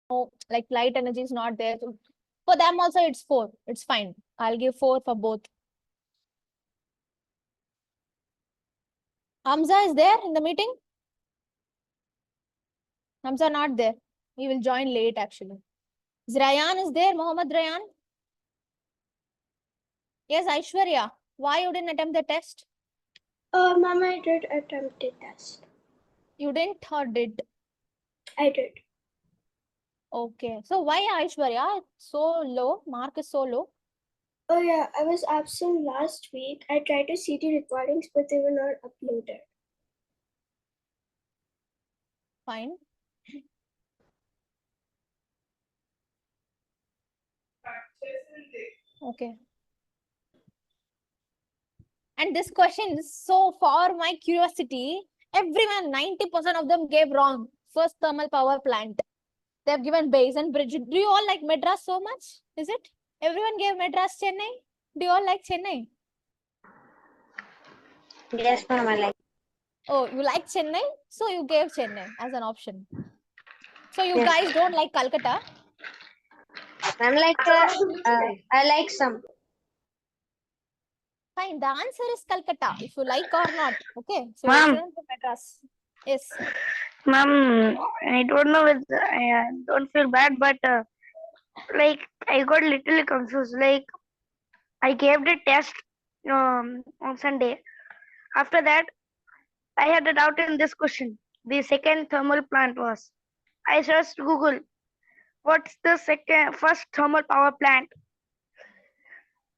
no, like light energy is not there. So for them also it's 4. It's fine. I'll give 4 for both. Hamza is there in the meeting? Hamza not there. He will join late actually. Rayan is there, Mohammed Rayan? Yes, Aishwarya. Why you didn't attempt the test? Ma'am, I did attempt the test. You didn't or did? I did. Okay. So why Aishwarya? It's so low. Mark is so low. Oh yeah, I was absent last week. I tried to see the recordings, but they were not uploaded. Fine. Okay. And this question is so for my curiosity, everyone, 90% of them gave wrong. First thermal power plant. They have given base and bridge. Do you all like Madras so much? Is it? Everyone gave Madras Chennai. Do you all like Chennai? Yes, ma'am, I like. Oh, you like Chennai? So you gave Chennai as an option. So you Yes. guys don't like Calcutta? I'm like, I like some. Fine. The answer is Calcutta, if you like or not. Okay. So Ma'am. excellent to Madras. Yes. Ma'am, I don't know whether I don't feel bad, but like I got little confused. Like I gave the test on Sunday. After that, I had a doubt in this question. The second thermal plant was. I searched Google. What's the first thermal power plant?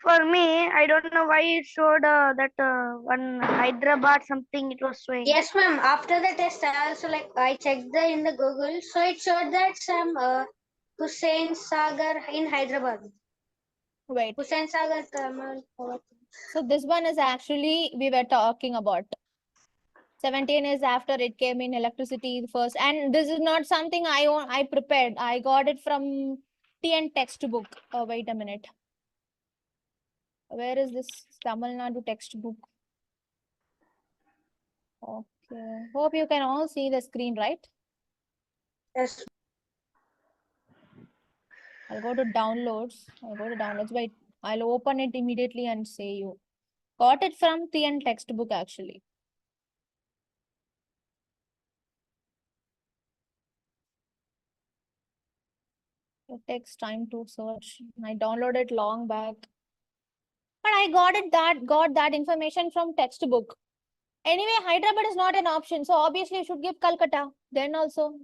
For me, I don't know why it showed that one Hyderabad something it was showing. Yes, ma'am. After the test, I also like I checked in the Google, so it showed that some Hussain Sagar in Hyderabad. Wait. Hussain Sagar thermal power. So this one is actually we were talking about. 17 is after it came in electricity first. And this is not something I prepared. I got it from TN textbook. Oh, wait a minute. Where is this Tamil Nadu textbook? Okay. Hope you can all see the screen, right? Yes. I'll go to downloads. Wait, I'll open it immediately and say you. Got it from TN textbook actually. It takes time to search. I downloaded long back. But I got that information from textbook. Anyway, Hyderabad is not an option. So obviously you should give Calcutta. Then also.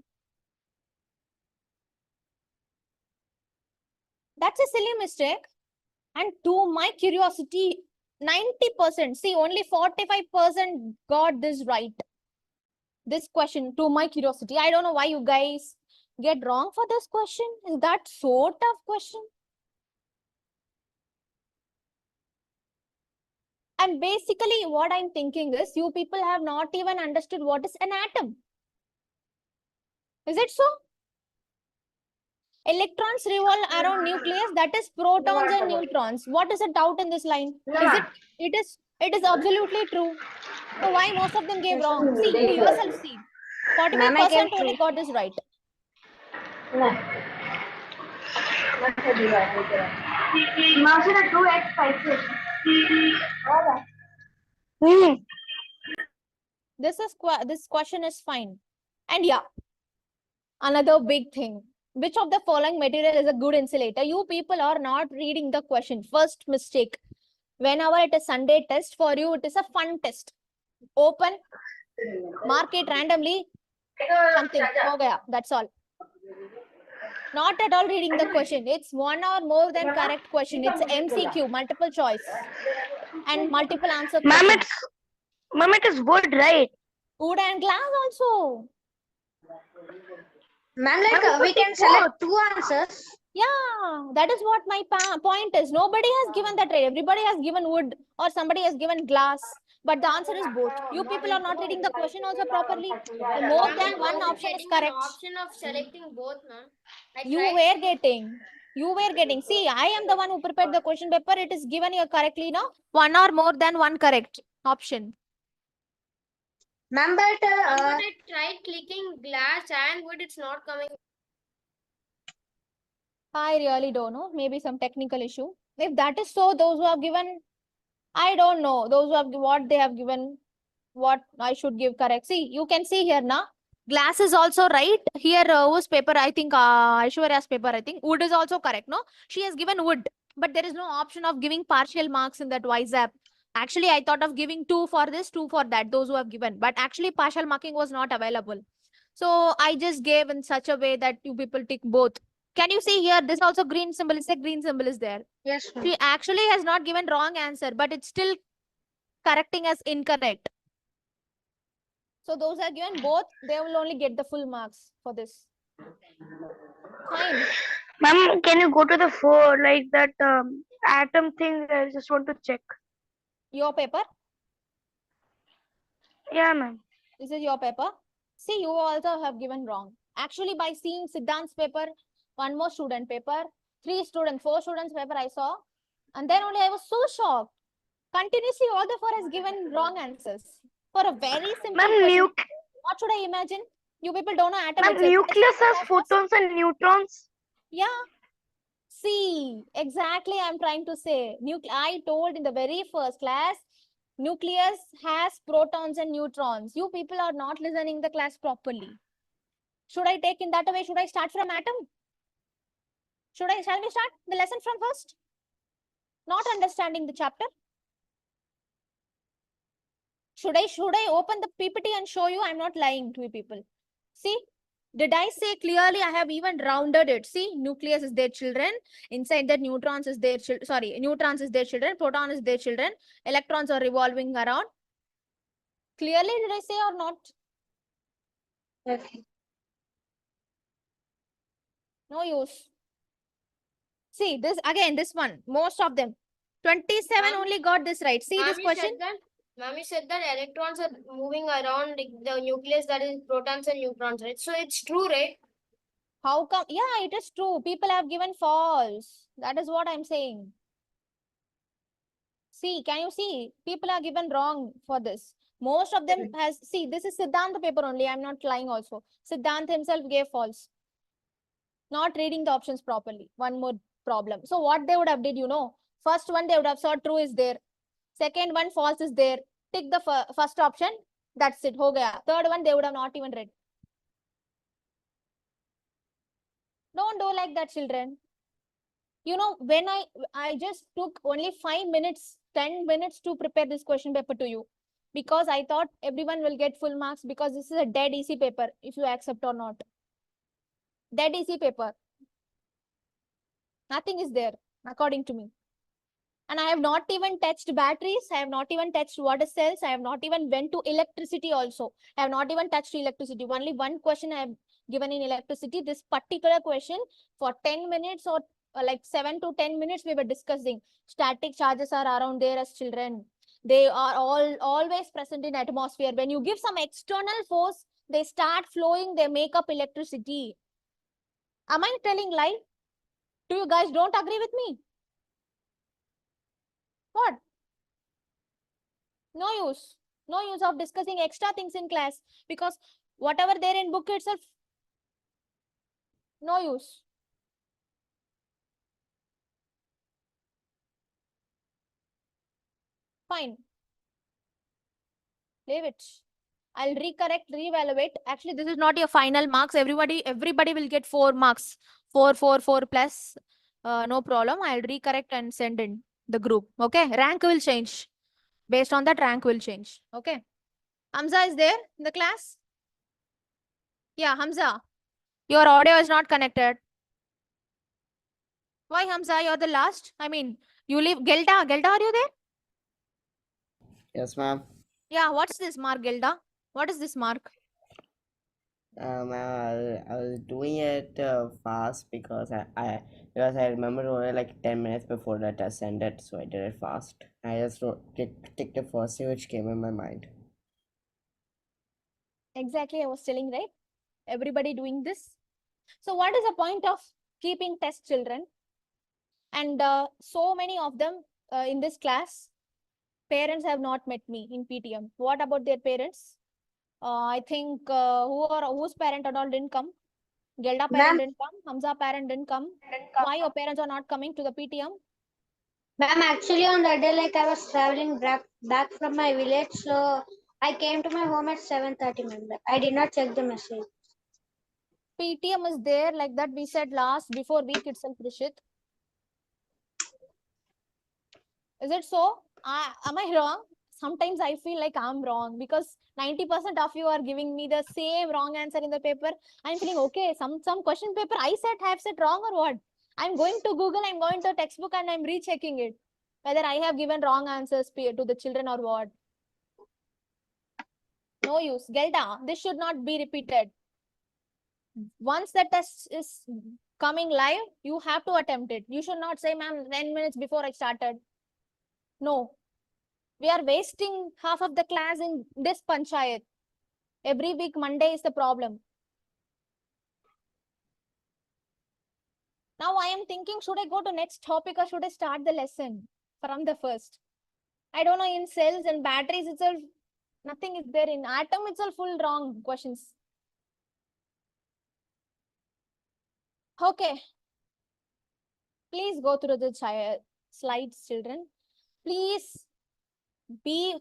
That's a silly mistake. And to my curiosity, 90%. See, only 45% got this right. This question, to my curiosity. I don't know why you guys get wrong for this question. Is that so tough question? And basically what I'm thinking is you people have not even understood what is an atom. Is it so? Electrons revolve around nucleus, that is protons and neutrons. What is the doubt in this line? It is absolutely true. So why most of them gave wrong? See, you yourself see. 45% only got this right. This question is fine. And yeah, another big thing. Which of the following material is a good insulator? You people are not reading the question. First mistake. Whenever it is Sunday test, for you it is a fun test. Open, mark it randomly, something. Ho gaya. That's all. Not at all reading the question. It's one or more than correct question. It's MCQ, multiple choice. And multiple answer question. Ma'am, it is wood, right? Wood and glass also. Ma'am, like we can select 2 answers. Yeah, that is what my point is. Nobody has given that right. Everybody has given wood or somebody has given glass. But the answer is both. You people are not reading the question also properly. The more than one option is correct. Option of selecting both, ma'am. You were getting. See, I am the one who prepared the question paper. It is given here correctly now. One or more than one correct option. Ma'am, but I tried clicking glass and wood, it's not coming. I really don't know. Maybe some technical issue. If that is so, those who have given, I don't know. Those who have what they have given, what I should give correct. See, you can see here now. Glass is also right. Here, whose paper? I think Aishwarya's paper. I think wood is also correct. No, she has given wood, but there is no option of giving partial marks in that WhatsApp. Actually, I thought of giving 2 for this, 2 for that. Those who have given, but actually, partial marking was not available. So I just gave in such a way that you people tick both. Can you see here? This also green symbol is a green symbol is there. Yes, ma'am. She actually has not given wrong answer, but it's still correcting as incorrect. So those are given both, they will only get the full marks for this. Fine. Ma'am, can you go to the like that atom thing? I just want to check. Your paper. Yeah, ma'am. This is your paper. See, you also have given wrong. Actually, by seeing Siddhant's paper, one more student paper, 3 students, 4 students paper I saw. And then only I was so shocked. Continuously, all the 4 has given wrong answers. For a very simple Ma'am, question. What should I imagine? You people don't know atom ma'am, itself. nucleus has photons and neutrons. Yeah. See, exactly I'm trying to say. I told in the very first class, nucleus has protons and neutrons. You people are not listening the class properly. Should I take in that way? Should I start from atom? Shall we start the lesson from first? Not understanding the chapter? Should I open the PPT and show you? I'm not lying to you people. See, did I say clearly? I have even rounded it. See, nucleus is their children. Inside that, neutrons is their neutrons is their children. Proton is their children. Electrons are revolving around. Clearly, did I say or not? Okay. No use. See, this again, this one, most of them. 27 Ma'am, only got this right. See this question? Mami said that electrons are moving around the nucleus, that is protons and neutrons, right? So it's true, right? How come? Yeah, it is true. People have given false. That is what I'm saying. See, can you see? People are given wrong for this. Most of them has, see, this is Siddhant paper only. I'm not lying also. Siddhant himself gave false. Not reading the options properly. One more problem. So what they would have did, first one they would have saw true is there. Second one false is there. Tick the first option. That's it. Ho gaya. Third one they would have not even read. Don't do like that, children. When I just took only 5 minutes, 10 minutes to prepare this question paper to you, because I thought everyone will get full marks because this is a dead easy paper, if you accept or not. Dead easy paper. Nothing is there, according to me. And I have not even touched batteries. I have not even touched water cells. I have not even went to electricity also. I have not even touched electricity. Only one question I have given in electricity. This particular question for 10 minutes or like 7 to 10 minutes we were discussing. Static charges are around there as children. They are always present in atmosphere. When you give some external force, they start flowing, they make up electricity. Am I telling lie? Do you guys don't agree with me? What? No use. No use of discussing extra things in class because whatever there in book itself, no use. Fine. Leave it. I'll recorrect, reevaluate. Actually, this is not your final marks. Everybody will get 4 marks. 4 plus. No problem. I'll recorrect and send in the group. Okay. Rank will change. Based on that, rank will change. Okay. Hamza is there in the class? Yeah, Hamza. Your audio is not connected. Why, Hamza? You're the last. I mean, you leave. Gelda, are you there? Yes, ma'am. Yeah, what's this mark, Gelda? What is this mark? I was doing it fast because I remember only like 10 minutes before the test ended, so I did it fast. I just ticked the first thing which came in my mind. Exactly, I was telling, right? Everybody doing this. So what is the point of keeping test children? And so many of them in this class, parents have not met me in PTM. What about their parents? I think whose parent and all didn't come? Gelda Ma'am. parent didn't come. Hamza parent didn't come. Why your parents are not coming to the PTM? Ma'am, actually on that day, like I was traveling back from my village, so I came to my home at 7:30, ma'am. I did not check the message. PTM is there like that we said last before week itself, Rishit. Is it so? Am I wrong? Sometimes I feel like I'm wrong because 90% of you are giving me the same wrong answer in the paper. I'm feeling okay. Some question paper I have said wrong or what? I'm going to Google, I'm going to textbook and I'm rechecking it. Whether I have given wrong answers to the children or what. No use. Gelda, this should not be repeated. Once the test is coming live, you have to attempt it. You should not say, ma'am, 10 minutes before I started. No. We are wasting half of the class in this panchayat. Every week, Monday is the problem. Now I am thinking, should I go to next topic or should I start the lesson from the first? I don't know, in cells and batteries itself, nothing is there. In atom itself, full wrong questions. Okay. Please go through the slides, children. Please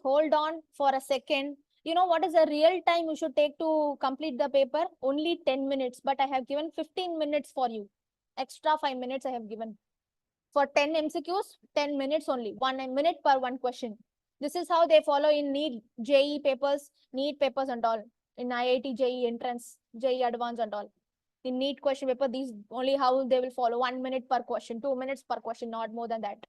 hold on for a second. You know what is the real time you should take to complete the paper? Only 10 minutes, but I have given 15 minutes for you. Extra 5 minutes I have given. For 10 MCQs, 10 minutes only. 1 minute per one question. This is how they follow in NEET, JEE papers, NEET papers and all. In IIT-JEE entrance, JEE advanced and all. In NEET question paper, these only how they will follow. 1 minute per question, 2 minutes per question, not more than that.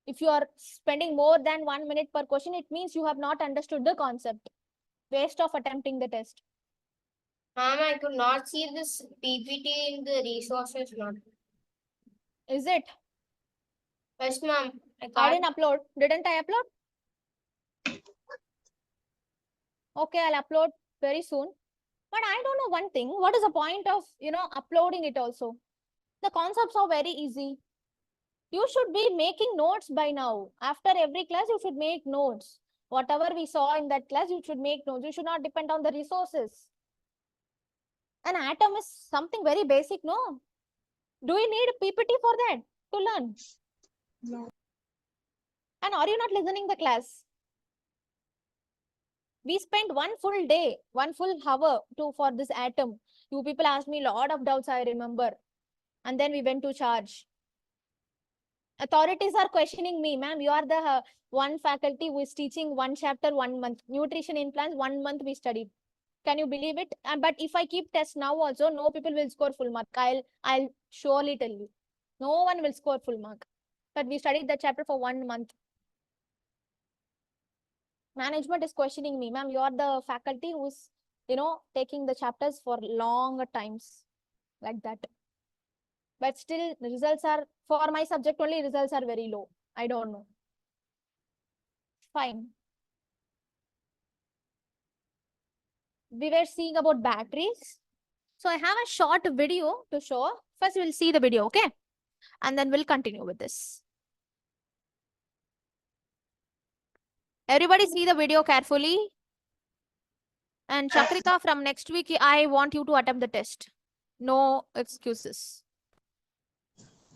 If you are spending more than 1 minute per question, it means you have not understood the concept. Waste of attempting the test. Ma'am, I could not see this PPT in the resources, ma'am. Is it? Yes, ma'am. I didn't upload. Didn't I upload? Okay, I'll upload very soon. But I don't know one thing. What is the point of, uploading it also? The concepts are very easy. You should be making notes by now. After every class, you should make notes. Whatever we saw in that class, you should make notes. You should not depend on the resources. An atom is something very basic, no? Do we need a PPT for that to learn? No. And are you not listening the class? We spent 1 full day, 1 full hour for this atom. You people asked me a lot of doubts, I remember. And then we went to charge. Authorities are questioning me, ma'am. You are the one faculty who is teaching 1 chapter 1 month. Nutrition in plants, 1 month we studied. Can you believe it? But if I keep tests now also, no people will score full mark. I'll surely tell you. No one will score full mark. But we studied that chapter for 1 month. Management is questioning me, ma'am. You are the faculty who's, taking the chapters for longer times like that. But still, the results are, for my subject only, results are very low. I don't know. Fine. We were seeing about batteries. So I have a short video to show. First, we'll see the video, okay? And then we'll continue with this. Everybody see the video carefully. And Chakrika, from next week, I want you to attempt the test. No excuses.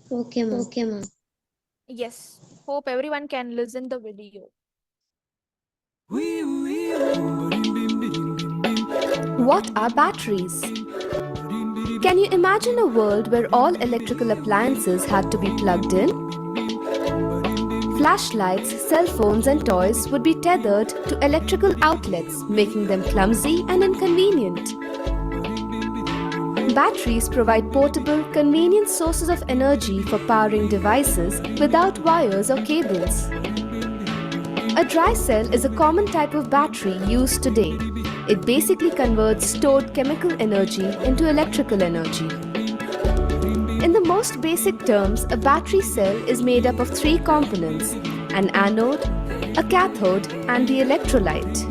Okay, ma'am. Okay, ma'am. Yes. Hope everyone can listen the video. What are batteries? Can you imagine a world where all electrical appliances had to be plugged in? Flashlights, cell phones and toys would be tethered to electrical outlets, making them clumsy and inconvenient. Batteries provide portable, convenient sources of energy for powering devices without wires or cables. A dry cell is a common type of battery used today. It basically converts stored chemical energy into electrical energy. In the most basic terms, a battery cell is made up of 3 components: an anode, a cathode, and the electrolyte.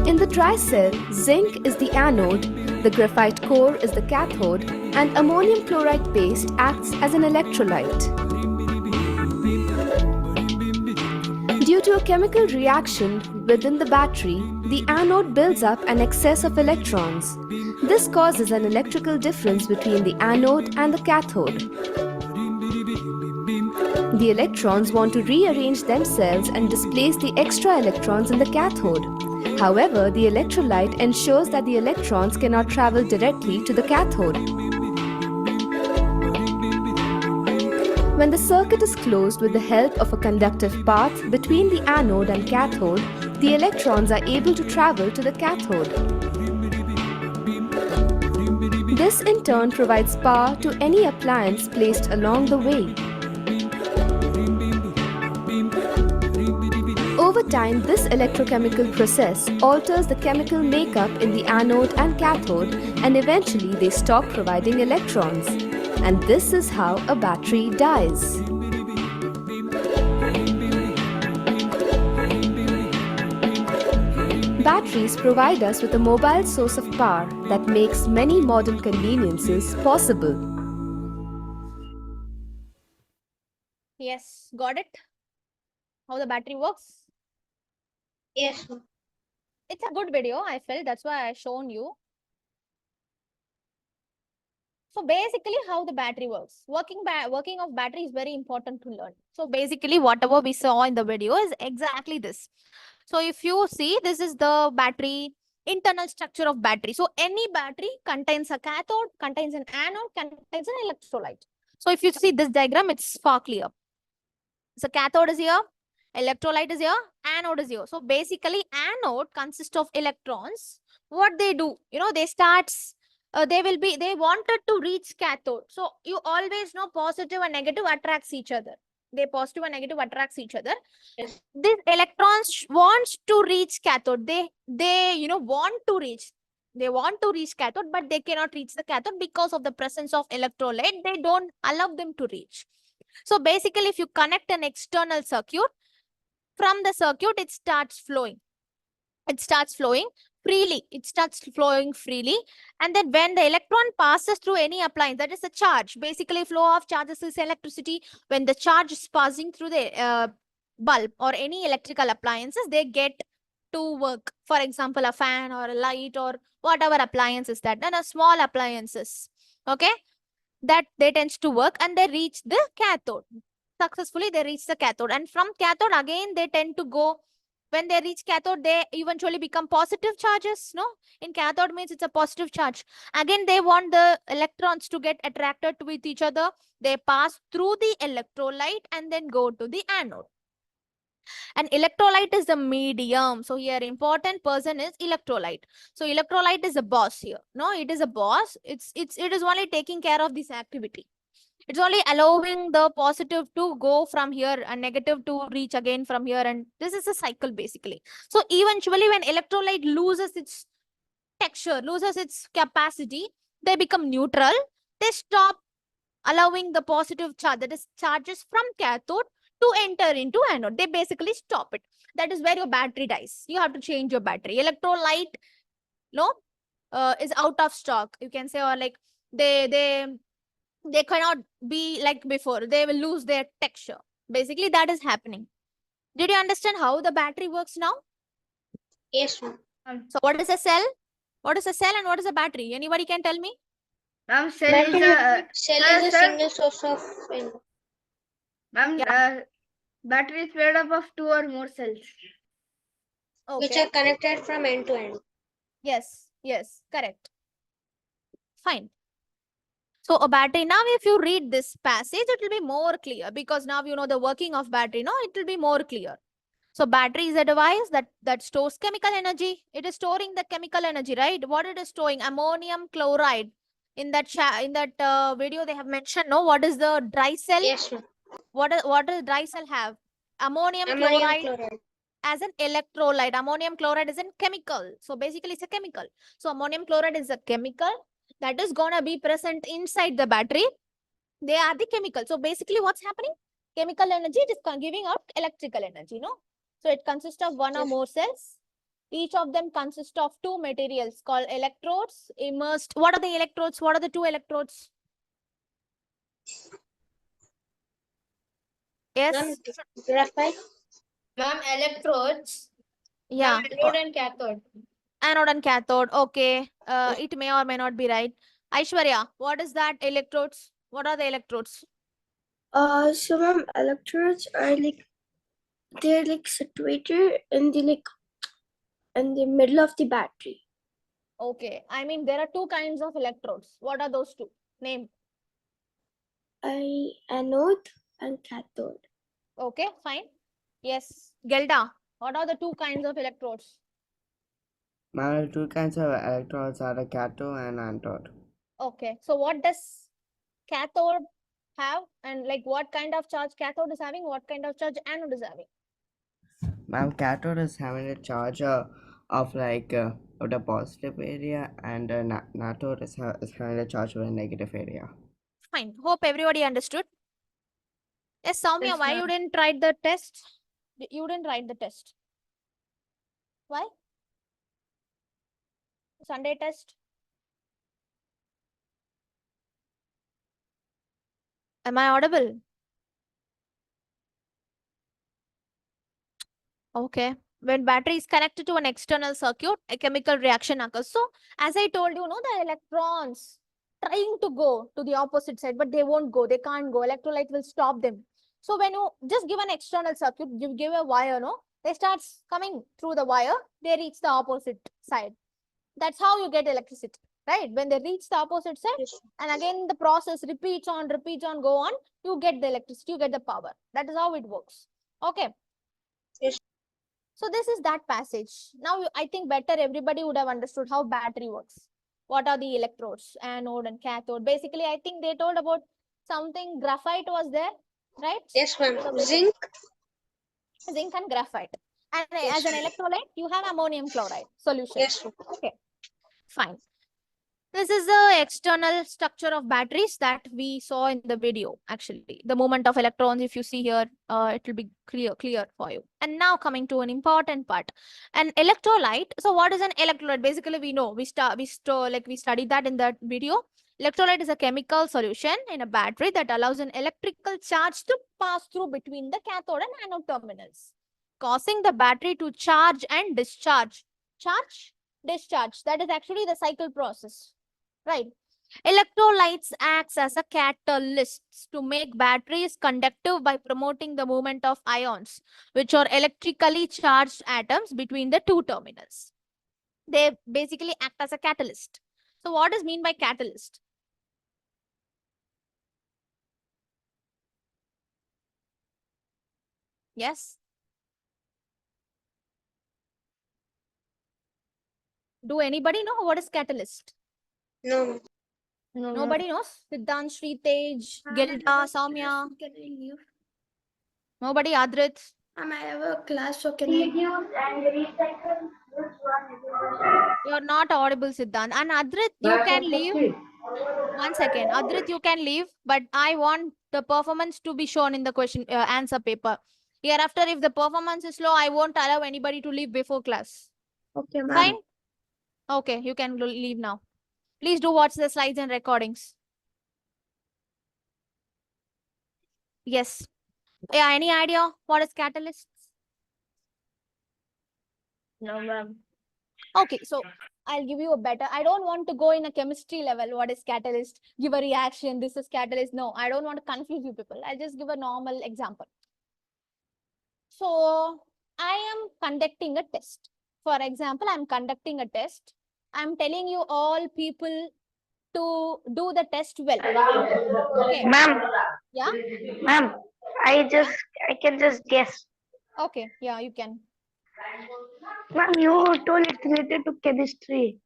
In the dry cell, zinc is the anode, the graphite core is the cathode, and ammonium chloride paste acts as an electrolyte. Due to a chemical reaction within the battery, the anode builds up an excess of electrons. This causes an electrical difference between the anode and the cathode. The electrons want to rearrange themselves and displace the extra electrons in the cathode. However, the electrolyte ensures that the electrons cannot travel directly to the cathode. When the circuit is closed with the help of a conductive path between the anode and cathode, the electrons are able to travel to the cathode. This in turn provides power to any appliance placed along the way. Over time, this electrochemical process alters the chemical makeup in the anode and cathode, and eventually they stop providing electrons. And this is how a battery dies. Batteries provide us with a mobile source of power that makes many modern conveniences possible. Yes, got it? How the battery works? Yes, ma'am. It's a good video, I felt. That's why I shown you. So basically how the battery works. Working of battery is very important to learn. So basically whatever we saw in the video is exactly this. So if you see, this is the battery, internal structure of battery. So any battery contains a cathode, contains an anode, contains an electrolyte. So if you see this diagram, it's far clear. So cathode is here, electrolyte is here, anode is here. So basically anode consists of electrons. What they do, they wanted to reach cathode. So you always know positive and negative attracts each other. They positive and negative attracts each other. Yes. These electrons wants to reach cathode. They want to reach. They want to reach cathode, but they cannot reach the cathode because of the presence of electrolyte. They don't allow them to reach. So basically, if you connect an external circuit, from the circuit, it starts flowing. It starts flowing freely. It starts flowing freely. And then when the electron passes through any appliance, that is a charge. Basically, flow of charges is electricity. When the charge is passing through the bulb or any electrical appliances, they get to work. For example, a fan or a light or whatever appliance is that. And a small appliances. Okay. That they tends to work and they reach the cathode. Successfully, they reach the cathode. And from cathode, again, they tend to go. When they reach cathode, they eventually become positive charges. No, in cathode means it's a positive charge. Again, they want the electrons to get attracted with each other. They pass through the electrolyte and then go to the anode. And electrolyte is the medium. So here important person is electrolyte. So electrolyte is a boss here. No, it is a boss. It is only taking care of this activity. It's only allowing the positive to go from here and negative to reach again from here. And this is a cycle basically. So eventually when electrolyte loses its texture, loses its capacity, they become neutral. They stop allowing the positive charge, that is charges from cathode, to enter into anode. They basically stop it. That is where your battery dies. You have to change your battery. Electrolyte, is out of stock. You can say, or like they cannot be like before. They will lose their texture. Basically, that is happening. Did you understand how the battery works now? Yes, ma'am. So what is a cell? What is a cell and what is a battery? Anybody can tell me? Ma'am, cell Battery- is a Cell sir, is a sir. single source of energy. ma'am, battery is made up of 2 or more cells. Which Okay. are connected from end to end. Yes, correct. Fine. So a battery, now if you read this passage, it will be more clear because now you know the working of battery. No, it will be more clear. So battery is a device that stores chemical energy. It is storing the chemical energy, right? What it is storing? Ammonium chloride. In that video, they have mentioned, no, what is the dry cell? Yes, ma'am. What does dry cell have? Ammonium Ammonium chloride chloride. as an electrolyte. Ammonium chloride is a chemical. So basically it's a chemical. So ammonium chloride is a chemical that is gonna be present inside the battery. They are the chemical. So basically what's happening? Chemical energy, it is giving out electrical energy, no? So it consists of one or more cells. Each of them consists of two materials called electrodes immersed. What are the electrodes? What are the two electrodes? Yes. Ma'am, graphite. Ma'am, electrodes Yeah. Anode and cathode. Anode and cathode. Okay. It may or may not be right. Aishwarya, what is that? Electrodes. What are the electrodes? So ma'am, electrodes are like, they're like situated in the middle of the battery. Okay. I mean, there are two kinds of electrodes. What are those two? Name. Anode and cathode. Okay, fine. Yes. Gelda, what are the two kinds of electrodes? My two kinds of electrodes are the cathode and anode. Okay. So what does cathode have? And like what kind of charge cathode is having? What kind of charge anode is having? My cathode is having a charge of of the positive area, and anode is having a charge of the negative area. Fine. Hope everybody understood. Yes, Soumya, Yes, why ma'am. you didn't write the test? You didn't write the test. Why? Sunday test? Am I audible? Okay. When battery is connected to an external circuit, a chemical reaction occurs. So, as I told you, no, the electrons trying to go to the opposite side, but they won't go. They can't go. Electrolyte will stop them. So, when you just give an external circuit, you give a wire, no, they start coming through the wire. They reach the opposite side. That's how you get electricity, right? When they reach the opposite side, Yes. and again the process repeats on, go on, you get the electricity, you get the power. That is how it works. Okay. Yes. So this is that passage. Now I think better everybody would have understood how battery works. What are the electrodes, anode and cathode? Basically, I think they told about something graphite was there, right? Yes, ma'am. Zinc. Zinc and graphite. And Yes. as an electrolyte, you have ammonium chloride solution. Yes, ma'am. Okay, fine. This is the external structure of batteries that we saw in the video. Actually, the movement of electrons, if you see here, it will be clear for you. And now coming to an important part, an electrolyte. So what is an electrolyte? Basically, we know we studied that in that video. Electrolyte is a chemical solution in a battery that allows an electrical charge to pass through between the cathode and anode terminals, causing the battery to charge and discharge. Charge, discharge. That is actually the cycle process. Right. Electrolytes acts as a catalyst to make batteries conductive by promoting the movement of ions, which are electrically charged atoms between the two terminals. They basically act as a catalyst. So what is mean by catalyst? Yes. Do anybody know what is catalyst? No. No, Nobody knows? Siddhant, Sritej, Gilda, Soumya. Can I leave? Nobody, Adrit. I have a class, so can I? You're not audible, Siddhant. And Adrit, you can leave. 1 second. Adrit, you can leave, but I want the performance to be shown in the question answer paper. Hereafter, if the performance is low, I won't allow anybody to leave before class. Okay, ma'am. Fine? Okay, you can leave now. Please do watch the slides and recordings. Yes. Yeah, any idea what is catalysts? no, ma'am. Okay, so I'll give you a better. I don't want to go in a chemistry level. What is catalyst? Give a reaction. This is catalyst. No, I don't want to confuse you people. I'll just give a normal example. So I am conducting a test. For example, I'm conducting a test. I'm telling you all people to do the test well. Okay. Ma'am, Yeah. ma'am, I can just guess. Okay. Yeah, you can. Ma'am, you told it's related to chemistry.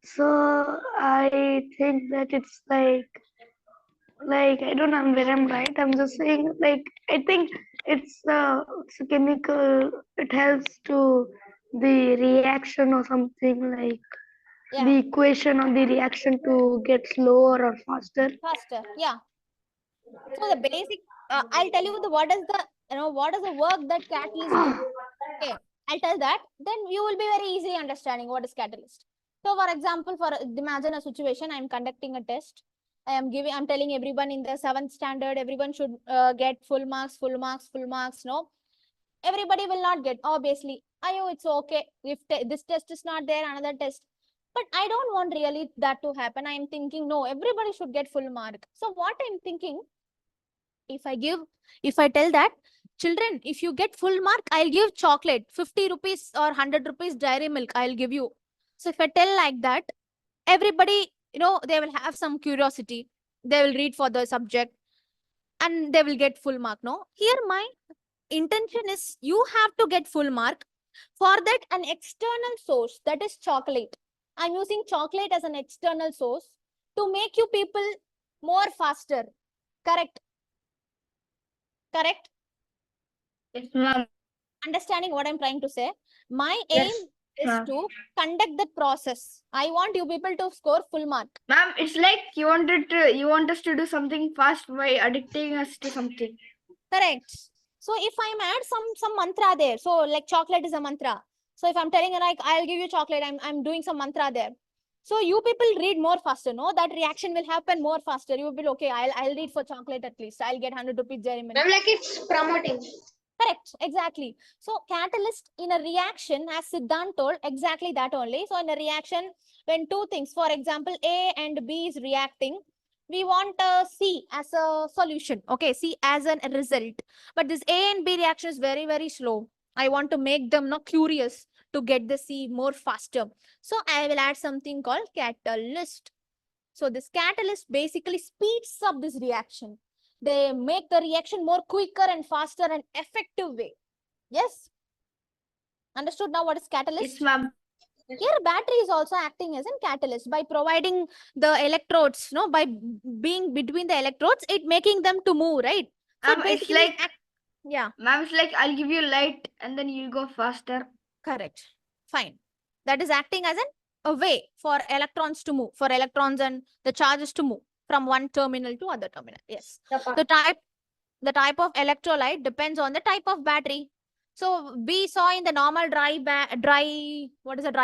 So I think that it's I don't know where I'm right. I'm just saying I think it's a chemical. It helps to the reaction or something like Yeah. the equation of the reaction to get slower or faster. Faster. Yeah. So the basic. I'll tell you what is the work that catalyst do. Okay. I'll tell that. Then you will be very easily understanding what is catalyst. So, for example, imagine a situation. I'm conducting a test. I'm telling everyone in the 7th standard, everyone should get full marks. No, everybody will not get, obviously. Ayo, it's okay. If this test is not there, another test. But I don't want really that to happen. I'm thinking, no, everybody should get full mark. So what I'm thinking, if I tell that, children, if you get full mark, I'll give chocolate, 50 rupees or 100 rupees dairy milk, I'll give you. So if I tell like that, everybody, they will have some curiosity. They will read for the subject and they will get full mark. No, here my intention is you have to get full mark. For that, an external source, that is chocolate. I'm using chocolate as an external source to make you people more faster. Correct? Correct? Yes, ma'am. Understanding what I'm trying to say? My Yes, aim is ma'am. to conduct that process. I want you people to score full mark. Ma'am, it's like you want us to do something fast by addicting us to something. Correct. So if I'm add some mantra there, so like chocolate is a mantra. So if I'm telling you like I'll give you chocolate, I'm doing some mantra there. So you people read more faster, no? That reaction will happen more faster. You will be okay. I'll read for chocolate at least. I'll get 100 rupees dairy milk. Ma'am, like it's promoting. Correct, exactly. So catalyst in a reaction, as Siddhant told, exactly that only. So in a reaction, when two things, for example, A and B is reacting, we want C as a solution. Okay, C as a result. But this A and B reaction is very, very slow. I want to make them not curious to get the C more faster. So I will add something called catalyst. So this catalyst basically speeds up this reaction. They make the reaction more quicker and faster and effective way. Yes? Understood now what is catalyst? Yes, ma'am. Here battery is also acting as a catalyst by providing the electrodes, by being between the electrodes, it making them to move, right? So It's basically, like, yeah, ma'am, it's like I'll give you light and then you'll go faster. correct. Fine. That is acting as a way for electrons to move, for electrons and the charges to move from one terminal to other terminal. Yes. The type of electrolyte depends on the type of battery. So we saw in the normal dry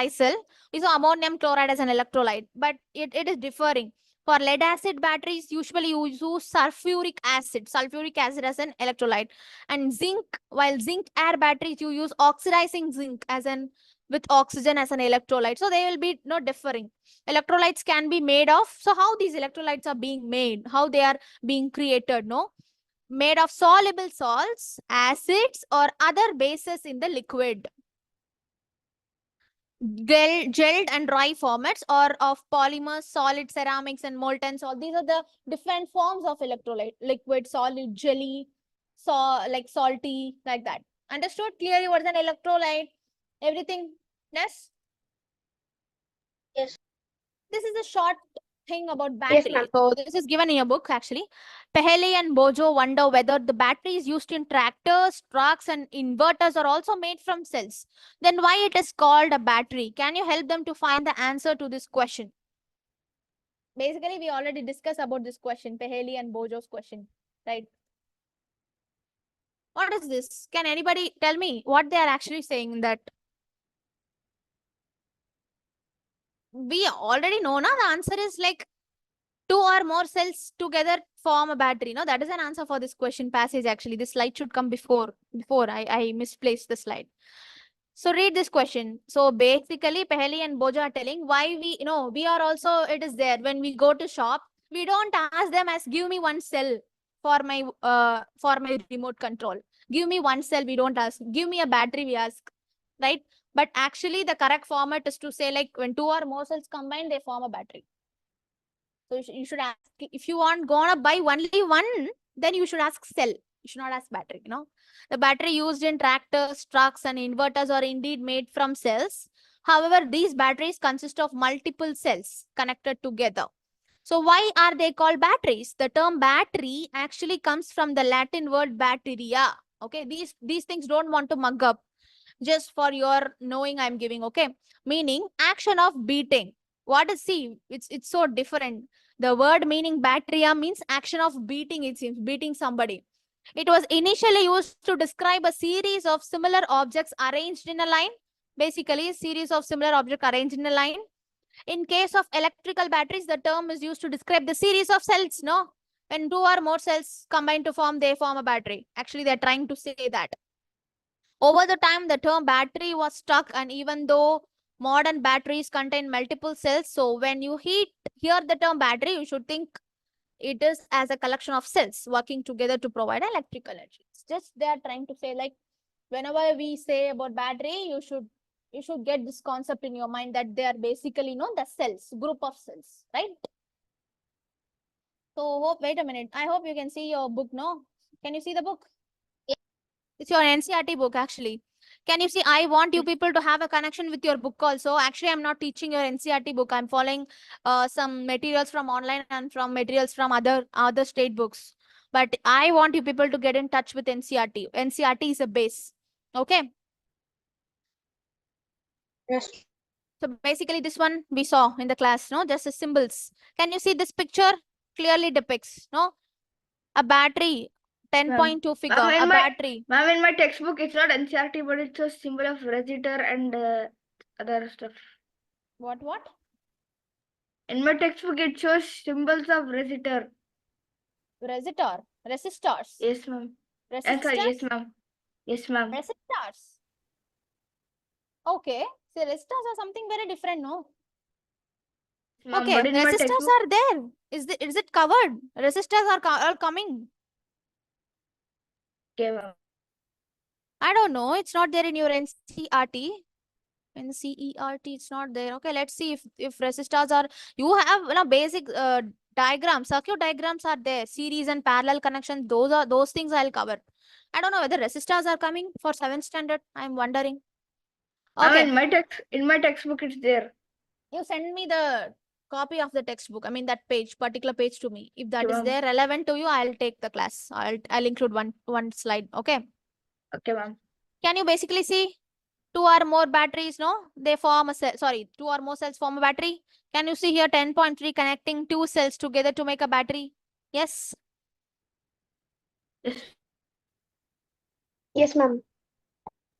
cell, we saw ammonium chloride as an electrolyte, but it is differing. For lead acid batteries, usually you use sulfuric acid as an electrolyte. And zinc, while zinc air batteries, you use oxidizing zinc as an with oxygen as an electrolyte. So they will be not differing. Electrolytes can be made of, so how these electrolytes are being made, how they are being created, no? Made of soluble salts, acids, or other bases in the liquid. Gelled and dry formats, or of polymers, solid ceramics, and molten salt. These are the different forms of electrolyte: liquid, solid, jelly, like salty, like that. Understood clearly what is an electrolyte? Everything? Yes? Yes. This is a short thing about Yes, battery. ma'am. So this is given in your book actually. Pehele and Bojo wonder whether the batteries used in tractors, trucks, and inverters are also made from cells. Then why it is called a battery? Can you help them to find the answer to this question? Basically, we already discussed about this question, Pehele and Bojo's question, right? What is this? Can anybody tell me what they are actually saying in that? We already know, na? The answer is like 2 or more cells together form a battery. No, that is an answer for this question passage. Actually, this slide should come before I misplaced the slide. So read this question. So basically, Peheli and Boja are telling why we are also, it is there. When we go to shop, we don't ask them as give me one cell for my remote control. Give me one cell, we don't ask. Give me a battery, we ask. Right? But actually, the correct format is to say like when 2 or more cells combine, they form a battery. So you should ask, if you want gonna buy only one, then you should ask cell. You should not ask battery, The battery used in tractors, trucks, and inverters are indeed made from cells. However, these batteries consist of multiple cells connected together. So why are they called batteries? The term battery actually comes from the Latin word batteria. Okay, these things don't want to mug up. Just for your knowing, I'm giving, okay? Meaning action of beating. What is, see, it's so different. The word meaning batteria means action of beating, it seems, beating somebody. It was initially used to describe a series of similar objects arranged in a line. Basically, a series of similar objects arranged in a line. In case of electrical batteries, the term is used to describe the series of cells, no? When 2 or more cells combine to form, they form a battery. Actually, they're trying to say that. Over the time, the term battery was stuck, and even though modern batteries contain multiple cells, so when you hear the term battery, you should think it is as a collection of cells working together to provide electrical energy. It's just they are trying to say, like, whenever we say about battery, you should get this concept in your mind that they are basically, the cells, group of cells, right? So wait a minute. I hope you can see your book, no? Can you see the book? It's your NCRT book, actually. Can you see? I want you people to have a connection with your book also. Actually, I'm not teaching your NCRT book. I'm following some materials from online and from materials from other state books. But I want you people to get in touch with NCRT. NCRT is a base. Okay. Yes. So basically, this one we saw in the class, no? Just the symbols. Can you see this picture? Clearly depicts, no? A battery, 10.2 figure, Ma'am, a battery. Ma'am, in my textbook, it's not NCRT, but it's a symbol of resistor and other stuff. What? In my textbook, it shows symbols of resistor. Resistors. Yes, ma'am. Resistors? Yes, ma'am. Yes, ma'am. Resistors. Okay. So resistors are something very different, no? Okay, But in my resistors textbook, are there. Is it covered? Resistors are coming. okay, ma'am. I don't know. It's not there in your NCERT. In CERT, it's not there. Okay, let's see if resistors are. You have basic diagrams, circuit diagrams are there. Series and parallel connections. Those things I'll cover. I don't know whether resistors are coming for 7th standard. I'm wondering. Okay. In my textbook, it's there. You send me the copy of the textbook. I mean that particular page to me. If that Okay, is ma'am. there relevant to you, I'll take the class. I'll include one slide. Okay. Okay, ma'am. Can you basically see 2 or more batteries? No, they form a cell. Sorry, 2 or more cells form a battery. Can you see here 10.3 connecting 2 cells together to make a battery? Yes. Yes. Yes, ma'am.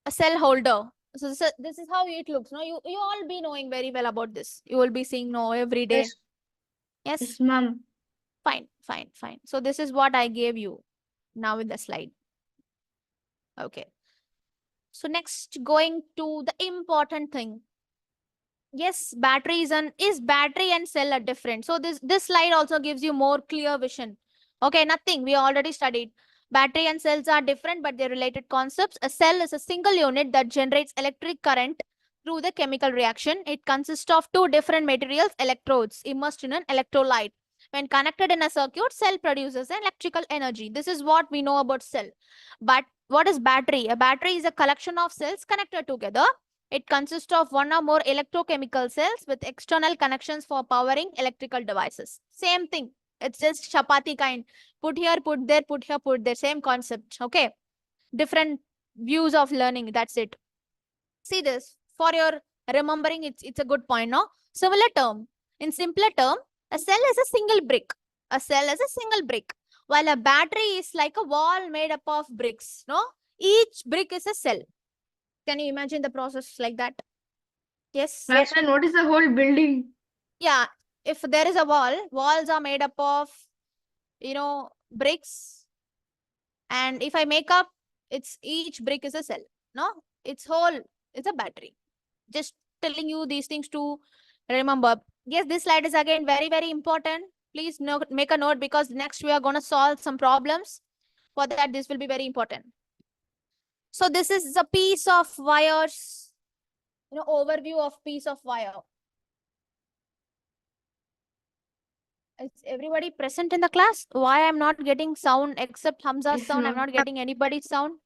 A cell holder. So this is how it looks. No, you all be knowing very well about this. You will be seeing every day. Yes. Yes. Yes, ma'am. Fine. So this is what I gave you now in the slide. Okay. So next, going to the important thing. Yes, batteries is battery and cell are different. So this slide also gives you more clear vision. Okay, nothing. We already studied. Battery and cells are different, but they're related concepts. A cell is a single unit that generates electric current through the chemical reaction. It consists of 2 different materials, electrodes, immersed in an electrolyte. When connected in a circuit, cell produces electrical energy. This is what we know about cell. But what is battery? A battery is a collection of cells connected together. It consists of 1 or more electrochemical cells with external connections for powering electrical devices. Same thing. It's just chapati kind. Put here, put there, put here, put there. Same concept. Okay. Different views of learning. That's it. See this. For your remembering, it's a good point, no? Similar term. In simpler term, a cell is a single brick. A cell is a single brick. While a battery is like a wall made up of bricks. No? Each brick is a cell. Can you imagine the process like that? Yes. Yes. And what is the whole building? Yeah. If there is a wall, walls are made up of, bricks. And if I make up, each brick is a cell. No? It's a battery. Just telling you these things to remember. Yes, this slide is again very, very important. Please make a note because next we are going to solve some problems. For that, this will be very important. So this is a piece of wires, overview of piece of wire. Is everybody present in the class? Why I'm not getting sound except Hamza's Yes, sound? I'm ma'am. not getting anybody's sound.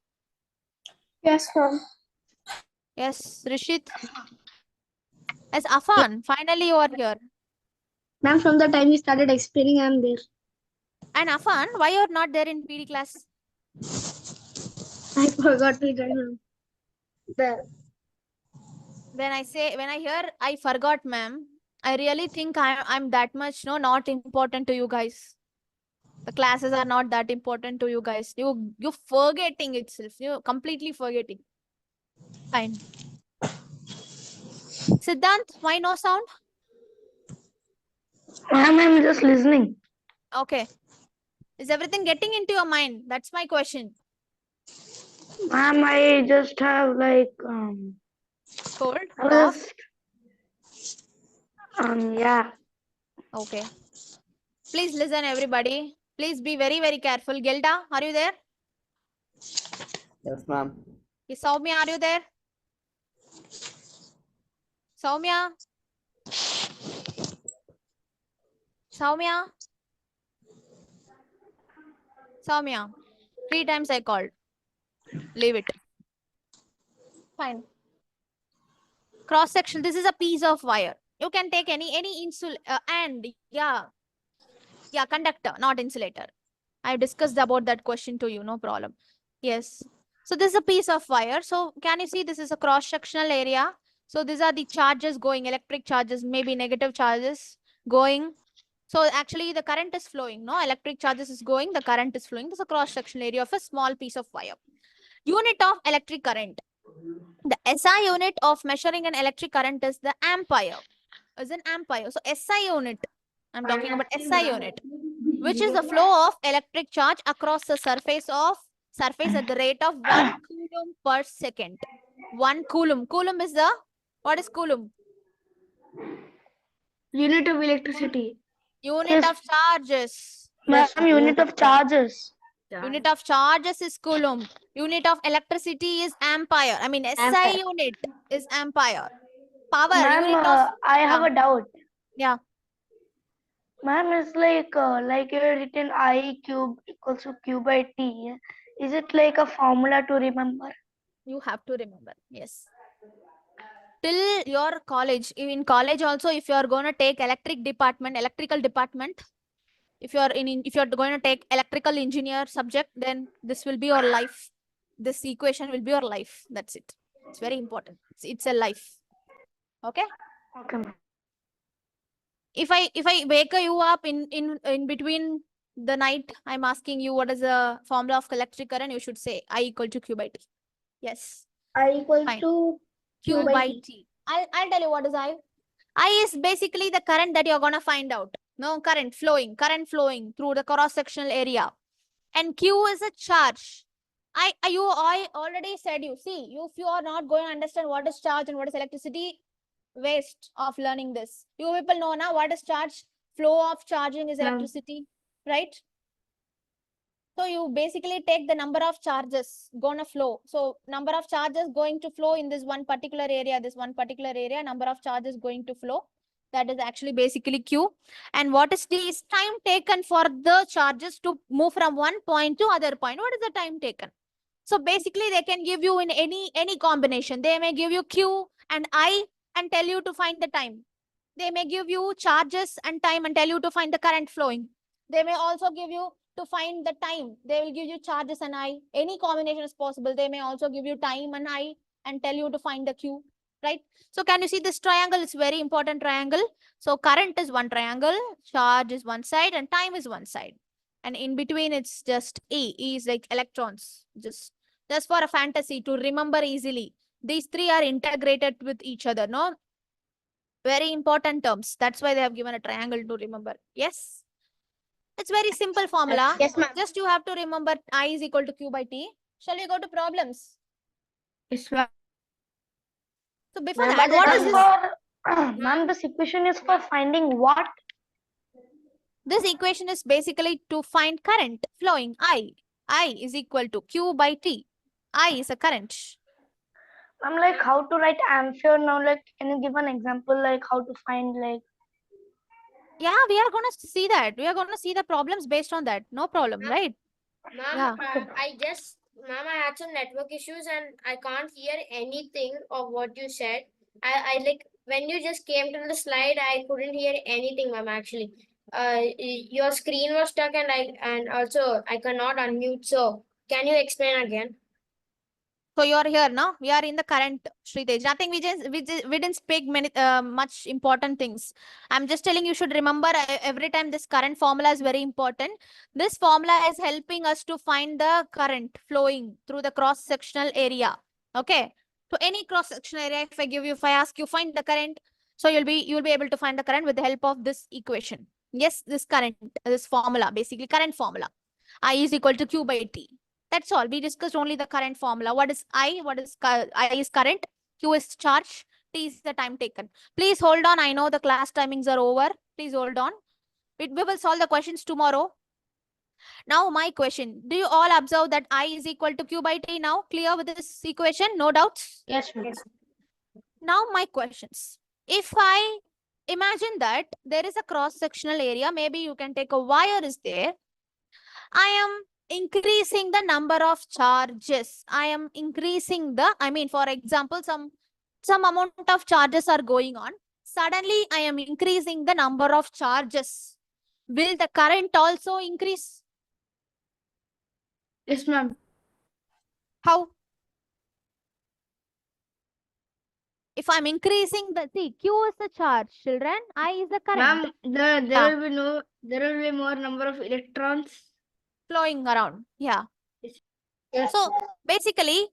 Yes, ma'am. Yes, Rishit. Yes, Afan. Finally, you are here. Ma'am, from the time you started explaining, I'm there. And Afan, why you're not there in PD class? I forgot to join, ma'am. There. When I hear I forgot, ma'am, I really think I'm that much not important to you guys. The classes are not that important to you guys. You forgetting itself. You completely forgetting. Fine. Siddhant, why no sound? Ma'am, I'm just listening. Okay. Is everything getting into your mind? That's my question. Ma'am, I just have like Cold, I cough. just yeah. Okay. Please listen, everybody. Please be very, very careful. Gilda, are you there? Yes, ma'am. Soumya, are you there? Soumya? Soumya? Soumya. 3 times I called. Leave it. Fine. Cross section. This is a piece of wire. You can take any insul and yeah, conductor, not insulator. I discussed about that question to you. No problem. Yes. So this is a piece of wire. So can you see this is a cross sectional area? So these are the charges going, electric charges, maybe negative charges going. So actually the current is flowing. No, electric charges is going, the current is flowing. This is a cross sectional area of a small piece of wire. Unit of electric current. The SI unit of measuring an electric current is the ampere. Is an ampere. So SI unit. I'm talking about SI unit, which is the flow of electric charge across the surface at the rate of 1 coulomb per second. 1 coulomb. Coulomb is the, what is coulomb? Unit of electricity. Unit Yes. of charges. Ma'am, unit of charges. Unit of charges is coulomb. Unit of electricity is ampere. I mean, SI unit is ampere. Power, Ma'am, unit of, I have a doubt. yeah. Ma'am, it's like you have written I cube equals to Q by T. Is it like a formula to remember? You have to remember. Yes. Till your college, in college also, if you are going to take electrical department, if you are going to take electrical engineer subject, then this will be your life. This equation will be your life. That's it. It's very important. It's a life. Okay. Okay, ma'am. If I wake you up in between the night, I'm asking you what is the formula of electric current, you should say I equal to Q by T. Yes. I equal Fine. to Q by T. I'll tell you what is I. I is basically the current that you're gonna find out. No, current flowing through the cross-sectional area. And Q is a charge. I already said you. See, if you are not going to understand what is charge and what is electricity, waste of learning this. You people know now what is charge. Flow of charging is electricity, right? So you basically take the number of charges gonna flow. So number of charges going to flow in this one particular area, number of charges going to flow. That is actually basically Q. And what is the time taken for the charges to move from one point to other point? What is the time taken? So basically they can give you in any combination. They may give you Q and I and tell you to find the time. They may give you charges and time and tell you to find the current flowing. They may also give you to find the time. They will give you charges and I. Any combination is possible. They may also give you time and I and tell you to find the Q, right? So can you see this triangle is very important triangle. So current is one triangle, charge is one side and time is one side. And in between it's just E. E is like electrons. Just for a fantasy to remember easily. These three are integrated with each other, no? Very important terms. That's why they have given a triangle to remember. Yes. It's very simple formula. Yes, ma'am. Just you have to remember I is equal to Q by T. Shall we go to problems? Yes, ma'am. So before Ma'am, that, but what the is this? Ma'am, this equation is for finding what? This equation is basically to find current flowing I. I is equal to Q by T. I is a current. I'm like how to write ampere now. Like, can you give an example like how to find like? Yeah, we are going to see that. We are going to see the problems based on that. No problem, right? Ma'am, Yeah. ma'am, I had some network issues and I can't hear anything of what you said. I like when you just came to the slide, I couldn't hear anything, ma'am. Actually, your screen was stuck and also I cannot unmute. So can you explain again? So you're here, no? We are in the current Sritej. Nothing. We didn't speak many much important things. I'm just telling you should remember every time this current formula is very important. This formula is helping us to find the current flowing through the cross sectional area. Okay. So any cross sectional area, if I ask you find the current, so you'll be able to find the current with the help of this equation. Yes, this current, this formula, basically current formula. I is equal to Q by T. That's all. We discussed only the current formula. What is I? What is I is current, Q is charge, T is the time taken. Please hold on. I know the class timings are over. Please hold on. We will solve the questions tomorrow. Now my question, do you all observe that I is equal to Q by T now? Clear with this equation? No doubts? Yes, ma'am. Now my questions. If I imagine that there is a cross-sectional area, maybe you can take a wire is there. I am increasing the number of charges. I am increasing the, for example, some amount of charges are going on. Suddenly, I am increasing the number of charges. Will the current also increase? Yes, ma'am. How? If I'm increasing the, see, Q is the charge, children, I is the current. Ma'am, Yeah. there will be more number of electrons. Flowing around. Yeah. Yes. So basically,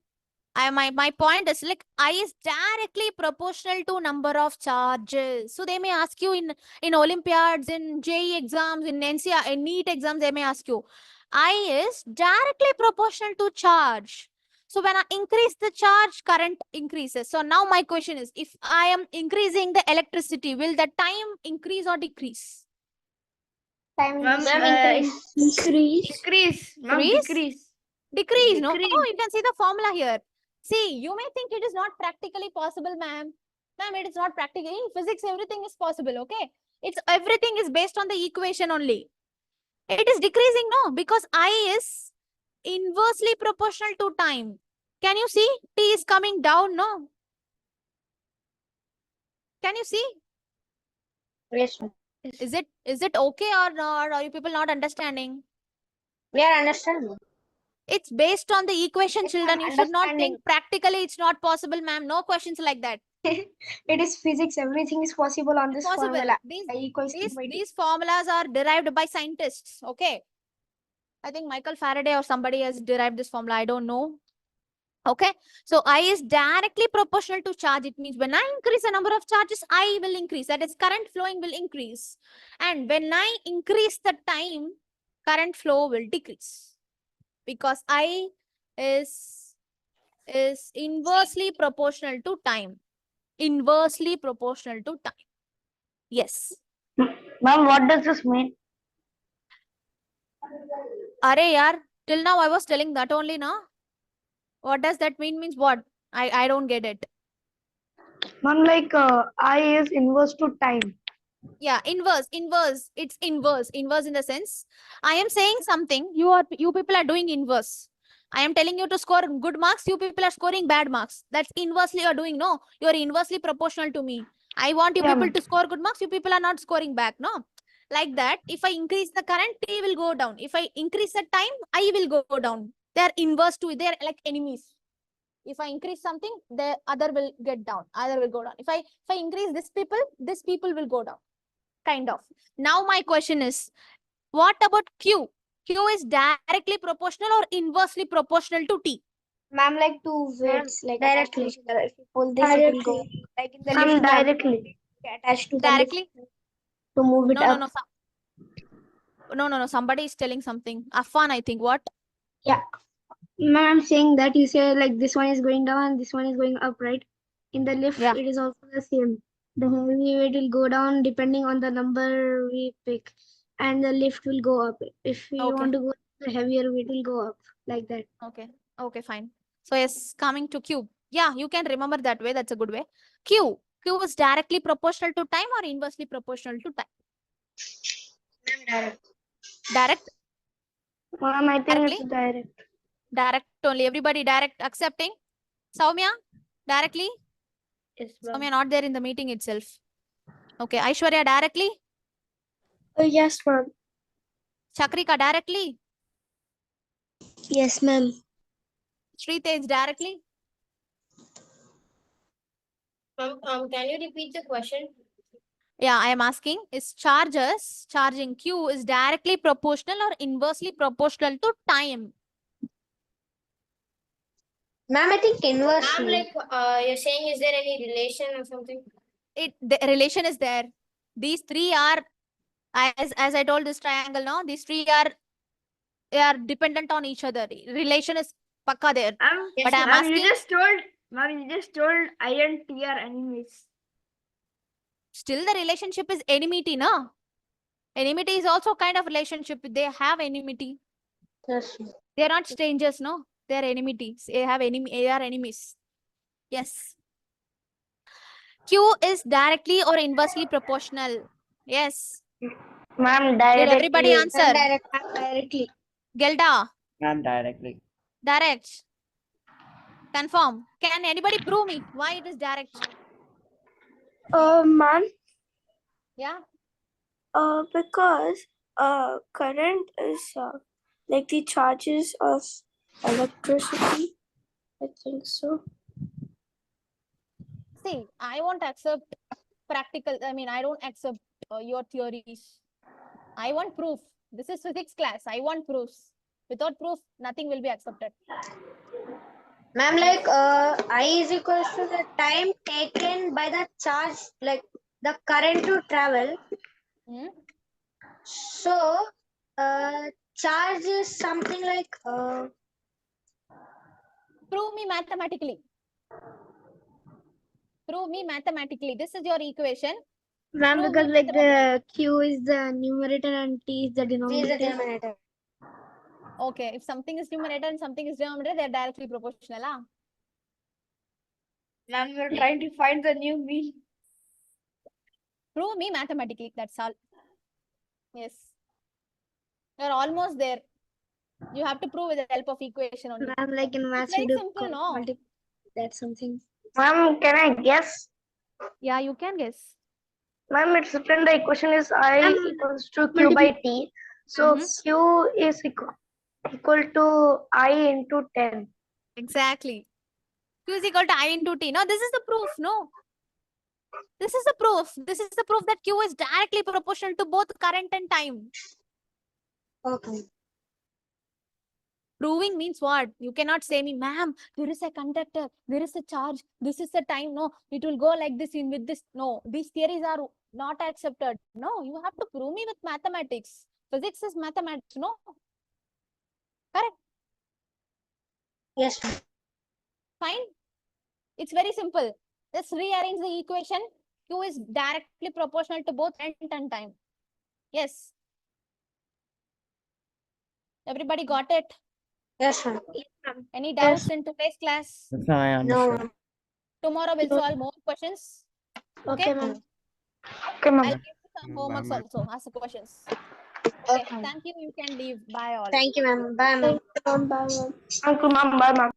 my point is like I is directly proportional to number of charges. So they may ask you in Olympiads, in JEE exams, in NCR, in NEET exams, they may ask you, I is directly proportional to charge. So when I increase the charge, current increases. So now my question is, if I am increasing the electricity, will the time increase or decrease? Time Ma'am, increase. Increase. Ma'am, Decrease? decrease. Decrease, no? Decrease. Oh, you can see the formula here. See, you may think it is not practically possible, ma'am. Ma'am, it is not practical. In physics, everything is possible, okay? Everything is based on the equation only. It is decreasing, no? Because I is inversely proportional to time. Can you see? T is coming down, no? Can you see? Yes, ma'am. Is it okay or not? Are you people not understanding? We are understanding. It's based on the equation, Yes, children. ma'am, You should not understanding. think practically it's not possible, ma'am. No questions like that. It is physics. Everything is possible on this Possible. formula. These, I equals these, Q by T. these formulas are derived by scientists. Okay. I think Michael Faraday or somebody has derived this formula. I don't know. Okay. So I is directly proportional to charge. It means when I increase the number of charges, I will increase. That is, current flowing will increase. And when I increase the time, current flow will decrease. Because I is inversely proportional to time. Inversely proportional to time. Yes. Ma'am, what does this mean? Are yaar, till now I was telling that only, na? What does that mean? Means what? I don't get it. Ma'am, like I is inverse to time. Yeah, inverse. It's inverse. Inverse in the sense, I am saying something. You people are doing inverse. I am telling you to score good marks. You people are scoring bad marks. That's inversely you are doing. No, you are inversely proportional to me. I want you Yeah, people ma'am. to score good marks. You people are not scoring back. No, like that. If I increase the current, T will go down. If I increase the time, I will go down. They are inverse to it. They are like enemies. If I increase something, the other will get down. Other will go down. If I increase this people will go down. Kind of. Now my question is, what about Q? Q is directly proportional or inversely proportional to T? Ma'am, like two weights, like directly. attached to each other. If you pull this, it will go. Like in the Ma'am, lift, ma'am, directly. attached to the Directly? lift to move it No, up. no. Somebody is telling something. Affan, I think. What? Yeah. Ma'am, I'm saying that you say like this one is going down and this one is going up, right? In the lift, Yeah. it is also the same. The heavy weight will go down depending on the number we pick, and the lift will go up. If we Okay. want to go, the heavier weight will go up, like that. Okay, fine. So yes, coming to Q. Yeah, you can remember that way. That's a good way. Q is directly proportional to time or inversely proportional to time? Direct? Ma'am, I think Directly? it's direct. Direct only. Everybody direct accepting? Soumya? Directly? Yes, Soumya not there in the meeting itself. Okay. Aishwarya directly? Oh, yes, ma'am. Chakrika directly? Yes, ma'am. Sritej directly? Can you repeat the question? Yeah, I am asking, is charging Q is directly proportional or inversely proportional to time? Ma'am, I think Ma'am, inversely. like you're saying, is there any relation or something? The relation is there. These three are, as I told this triangle, no? These three are they are dependent on each other. Relation is pakka there. But I'm Ma'am, you asking, just told I and T are enemies. still the relationship is enmity, no? Enmity is also kind of relationship. They have enmity. Yes. They are not strangers, no? They are enmities. They have they are enemies. Yes. Q is directly or inversely proportional. Yes. Ma'am, Did everybody directly. answer? Directly. Gelda, Ma'am, directly. direct. Confirm. Can anybody prove me why it is direct? Ma'am, Yeah. because current is like the charges of electricity. I think so. See, I won't accept practical. I mean, I don't accept your theories. I want proof. This is physics class. I want proofs. Without proof, nothing will be accepted. Ma'am, like I is equals to the time taken by the charge, like the current to travel. Hmm? So, charge is something like Prove me mathematically. Prove me mathematically. This is your equation. Ma'am, Prove because me like the Q is the numerator and T is the T is the denominator. denominator. Okay, if something is numerator and something is denominator, they are directly proportional. Huh? Ma'am, we're trying to find the new mean. Prove me mathematically. That's all. Yes. You're almost there. You have to prove with the help of equation only. Ma'am, like in It's maths, very we do simple, no? that's something. Ma'am, can I guess? Yeah, you can guess. Ma'am, it's written the equation is I Ma'am, equals to Q by T. So Q is equal to I into 10. Exactly. Q is equal to I into T. No, this is the proof. No. This is the proof. This is the proof that Q is directly proportional to both current and time. Okay. Proving means what? You cannot say me, ma'am, there is a conductor, there is a charge, this is the time. No, it will go like this in with this. No, these theories are not accepted. No, you have to prove me with mathematics. Physics is mathematics, no? Correct. Yes, ma'am. Fine. It's very simple. Let's rearrange the equation. Q is directly proportional to both current and time. Yes. Everybody got it? Yes, ma'am. Any doubts in today's class? That's how I No, understood. ma'am. Tomorrow we'll solve more questions. Okay, ma'am. Okay, I'll ma'am. give you some homeworks also. Ask the questions. Okay. Thank you. You can leave. Bye all. Thank you, ma'am. Bye, ma'am. Thank you, ma'am. Bye, ma'am. Thank you, ma'am. Bye, ma'am.